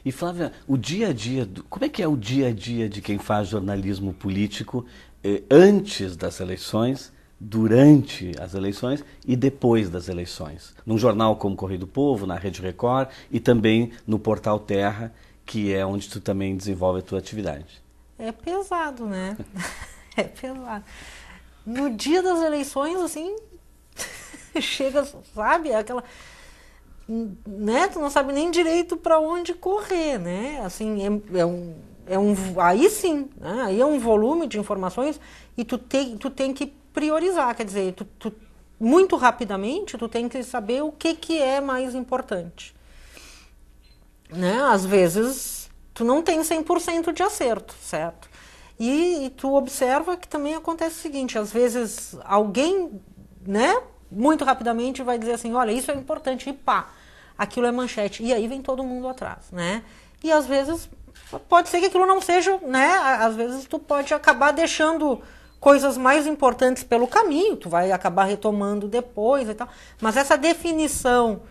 E Flávia, o dia a dia, como é que é o dia a dia de quem faz jornalismo político antes das eleições, durante as eleições e depois das eleições? Num jornal como Correio do Povo, na Rede Record e também no Portal Terra, que é onde tu também desenvolve a tua atividade. É pesado, né? É pesado. No dia das eleições, assim, chega, sabe, aquela, né? Tu não sabe nem direito para onde correr, né? Assim, aí sim, né? Aí é um volume de informações e tu tem que priorizar, quer dizer, muito rapidamente tu tem que saber o que é mais importante, né? Às vezes tu não tem 100% de acerto, certo? E tu observa que também acontece o seguinte, às vezes alguém, né, muito rapidamente vai dizer assim, olha, isso é importante, e pá, aquilo é manchete, e aí vem todo mundo atrás, né? E às vezes pode ser que aquilo não seja, né, às vezes tu pode acabar deixando coisas mais importantes pelo caminho, tu vai acabar retomando depois e tal, mas essa definição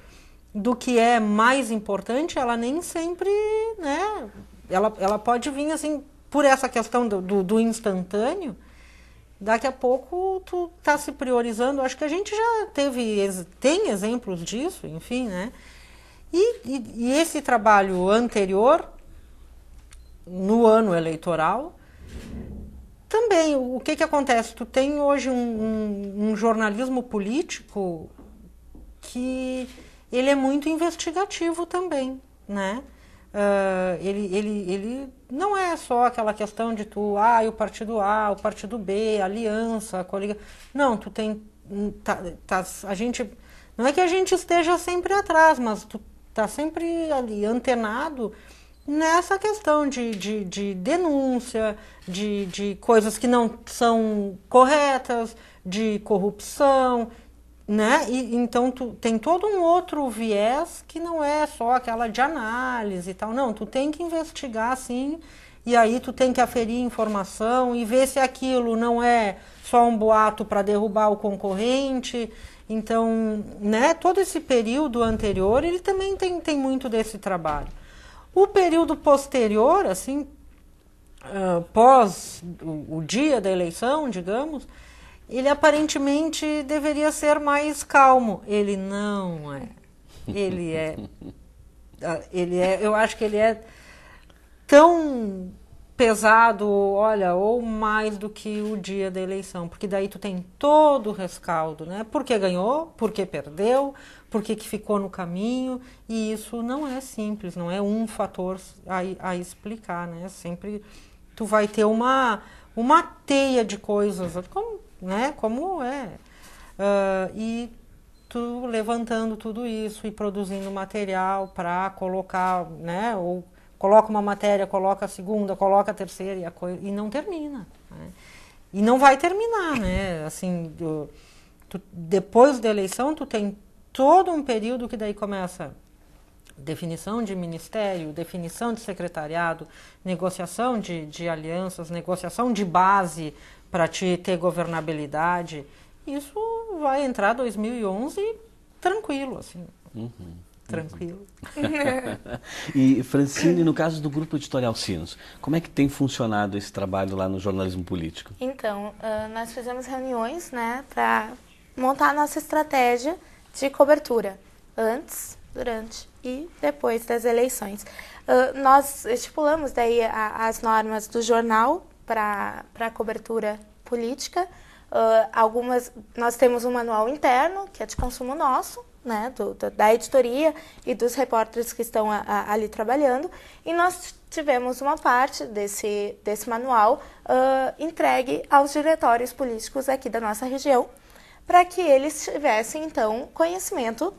do que é mais importante, ela nem sempre, né, ela pode vir assim, por essa questão do instantâneo, daqui a pouco tu tá se priorizando, acho que a gente já tem exemplos disso, enfim, né, e esse trabalho anterior, no ano eleitoral, também, o que acontece? Tu tem hoje um jornalismo político que ele é muito investigativo também, né? Ele não é só aquela questão de o partido A, o partido B, aliança, coligação. Não, tu tem, a gente, não é que a gente esteja sempre atrás, mas tu tá sempre ali antenado nessa questão de denúncia, de coisas que não são corretas, de corrupção, né? Então tu tem todo um outro viés que não é só aquela de análise e tal, não, tu tem que investigar assim, e aí tu tem que aferir informação e ver se aquilo não é só um boato para derrubar o concorrente. Então, né, todo esse período anterior, ele também tem muito desse trabalho. O período posterior, assim, pós o dia da eleição, digamos, ele aparentemente deveria ser mais calmo. Ele não é. Ele é, eu acho que ele é tão pesado, olha, ou mais do que o dia da eleição, porque daí tu tem todo o rescaldo, né? Por que ganhou, por que perdeu, por que ficou no caminho, e isso não é simples, não é um fator a explicar, né? Sempre tu vai ter uma teia de coisas, como é. E tu levantando tudo isso e produzindo material para colocar, né? Ou coloca uma matéria, coloca a segunda, coloca a terceira e não termina. Né? E não vai terminar, né? Assim, depois da eleição tu tem todo um período que daí começa definição de ministério, definição de secretariado, negociação de alianças, negociação de base para te ter governabilidade. Isso vai entrar 2011 tranquilo, assim. Tranquilo. E, Francine, no caso do Grupo Editorial Sinos, como é que tem funcionado esse trabalho lá no jornalismo político? Então, nós fizemos reuniões, né, para montar a nossa estratégia de cobertura, antes, durante e depois das eleições. Nós estipulamos daí as normas do jornal para a cobertura política. Nós temos um manual interno, que é de consumo nosso, né, da editoria e dos repórteres que estão ali trabalhando, e nós tivemos uma parte desse manual entregue aos diretórios políticos aqui da nossa região, para que eles tivessem, então, conhecimento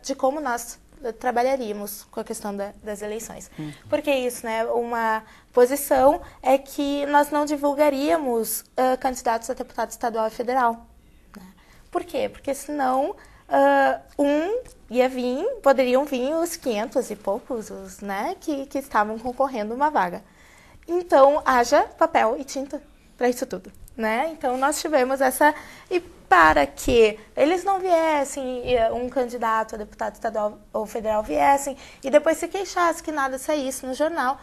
de como nós trabalharíamos com a questão das eleições. Porque isso, né, uma posição é que nós não divulgaríamos candidatos a deputado estadual e federal. Né? Por quê? Porque senão poderiam vir os 500 e poucos, né, que estavam concorrendo uma vaga. Então, haja papel e tinta para isso tudo, né? Então, nós tivemos essa... E para que eles não viessem, um candidato a deputado estadual ou federal viessem e depois se queixasse que nada saísse no jornal.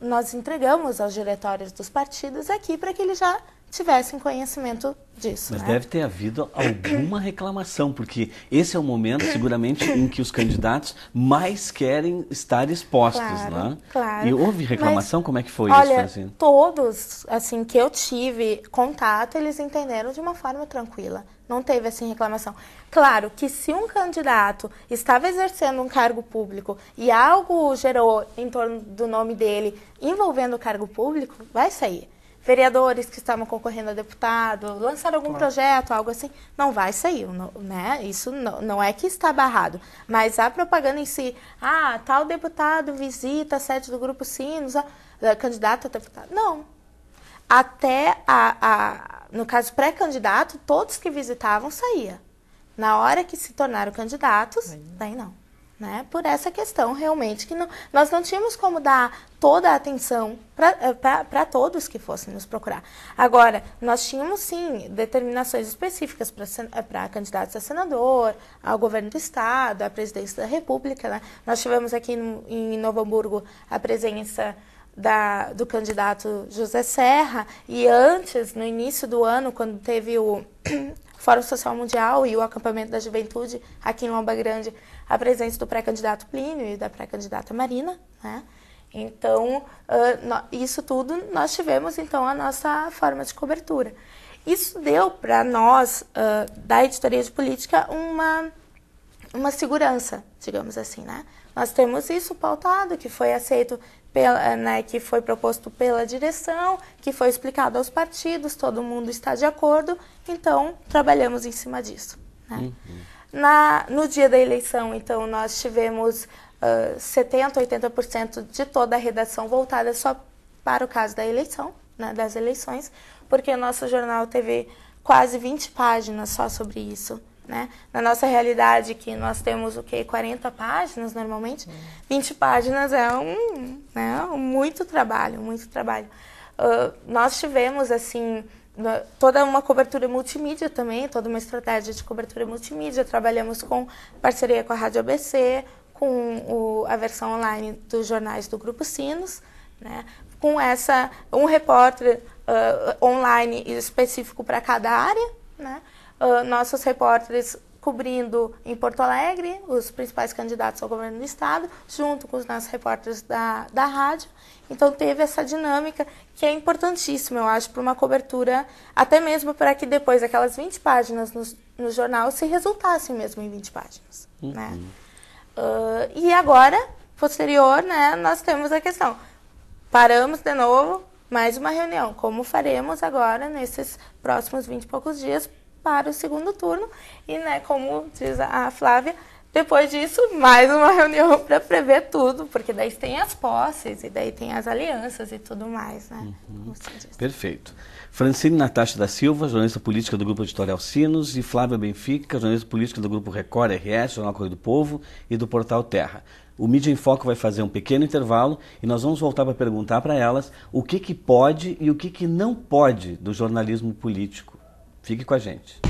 Nós entregamos aos diretórios dos partidos aqui para que eles já tivessem conhecimento disso. Mas deve ter havido alguma reclamação, porque esse é o momento, seguramente, em que os candidatos mais querem estar expostos, né? Claro. E houve reclamação? Como é que foi isso, isso, Francine? Todos, assim, que eu tive contato, eles entenderam de uma forma tranquila. Não teve, assim, reclamação. Claro que se um candidato estava exercendo um cargo público e algo gerou em torno do nome dele envolvendo o cargo público, vai sair. Vereadores que estavam concorrendo a deputado, lançaram algum projeto, algo assim, não vai sair, né? Isso não é que está barrado. Mas a propaganda em si, tal deputado visita a sede do Grupo Sinos, candidato a deputado. Não. Até, no caso pré-candidato, todos que visitavam saía. Na hora que se tornaram candidatos, daí não. Né? Por essa questão, realmente, que nós não tínhamos como dar toda a atenção para todos que fossem nos procurar. Agora, nós tínhamos, sim, determinações específicas para candidatos a senador, ao governo do Estado, à presidência da República. Né? Nós tivemos aqui em Novo Hamburgo a presença do candidato José Serra, e antes, no início do ano, quando teve o Fórum Social Mundial e o acampamento da juventude aqui em Lomba Grande, a presença do pré-candidato Plínio e da pré-candidata Marina, né? Então, isso tudo nós tivemos, então, a nossa forma de cobertura. Isso deu para nós, da editoria de política, uma segurança, digamos assim, né? Nós temos isso pautado, que foi aceito, que foi proposto pela direção, que foi explicado aos partidos, todo mundo está de acordo, então trabalhamos em cima disso. Né? No dia da eleição, então, nós tivemos 70%, 80% de toda a redação voltada só para o caso da eleição, né, das eleições, porque o nosso jornal teve quase 20 páginas só sobre isso. Né? Na nossa realidade, que nós temos 40 páginas normalmente, 20 páginas é muito trabalho, muito trabalho. Nós tivemos, assim, toda uma cobertura multimídia também, toda uma estratégia de cobertura multimídia. Trabalhamos com parceria com a Rádio ABC, com a versão online dos jornais do Grupo Sinos, né? Com um repórter online específico para cada área, né? Nossos repórteres cobrindo em Porto Alegre os principais candidatos ao governo do estado, junto com os nossos repórteres da rádio. Então teve essa dinâmica que é importantíssima, eu acho, para uma cobertura, até mesmo para que depois aquelas 20 páginas no jornal se resultassem mesmo em 20 páginas. Né? E agora, posterior, né, nós temos a questão, paramos de novo, mais uma reunião, como faremos agora nesses próximos 20 e poucos dias, para o segundo turno, e, né, como diz a Flávia, depois disso, mais uma reunião para prever tudo, porque daí tem as posses, e daí tem as alianças e tudo mais, né? Perfeito. Francine Natasha da Silva, jornalista política do Grupo Editorial Sinos, e Flávia Benfica, jornalista política do Grupo Record RS, Jornal Correio do Povo, e do Portal Terra. O Mídia em Foco vai fazer um pequeno intervalo e nós vamos voltar para perguntar para elas o que pode e o que não pode do jornalismo político. Fique com a gente.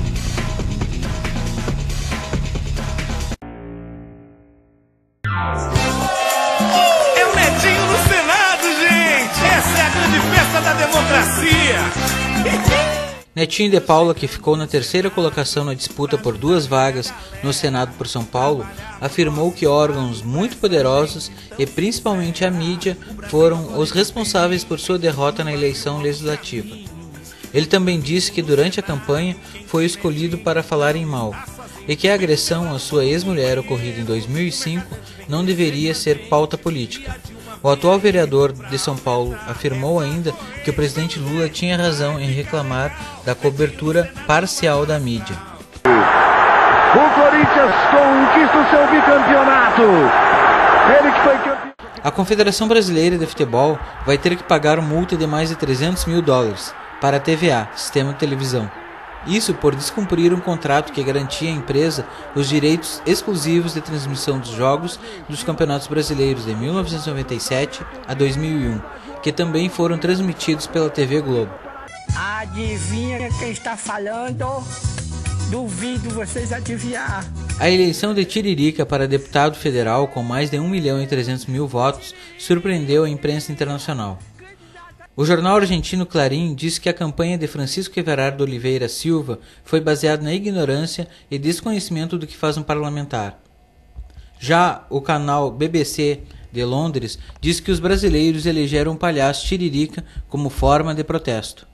É o Netinho no Senado, gente! Essa é a grande festa da democracia! Netinho de Paula, que ficou na terceira colocação na disputa por 2 vagas no Senado por São Paulo, afirmou que órgãos muito poderosos e principalmente a mídia foram os responsáveis por sua derrota na eleição legislativa. Ele também disse que durante a campanha foi escolhido para falar em mal e que a agressão à sua ex-mulher ocorrida em 2005 não deveria ser pauta política. O atual vereador de São Paulo afirmou ainda que o presidente Lula tinha razão em reclamar da cobertura parcial da mídia. O Corinthians conquista o seu bicampeonato. Ele que foi campeão. A Confederação Brasileira de Futebol vai ter que pagar multa de mais de $300 mil para a TVA, sistema de televisão. Isso por descumprir um contrato que garantia à empresa os direitos exclusivos de transmissão dos jogos dos campeonatos brasileiros de 1997 a 2001, que também foram transmitidos pela TV Globo. Adivinha quem está falando? duvido vocês adivinhar. A eleição de Tiririca para deputado federal com mais de 1.300.000 votos surpreendeu a imprensa internacional. O jornal argentino Clarín disse que a campanha de Francisco Everardo Oliveira Silva foi baseada na ignorância e desconhecimento do que faz um parlamentar. Já o canal BBC de Londres diz que os brasileiros elegeram o palhaço Tiririca como forma de protesto.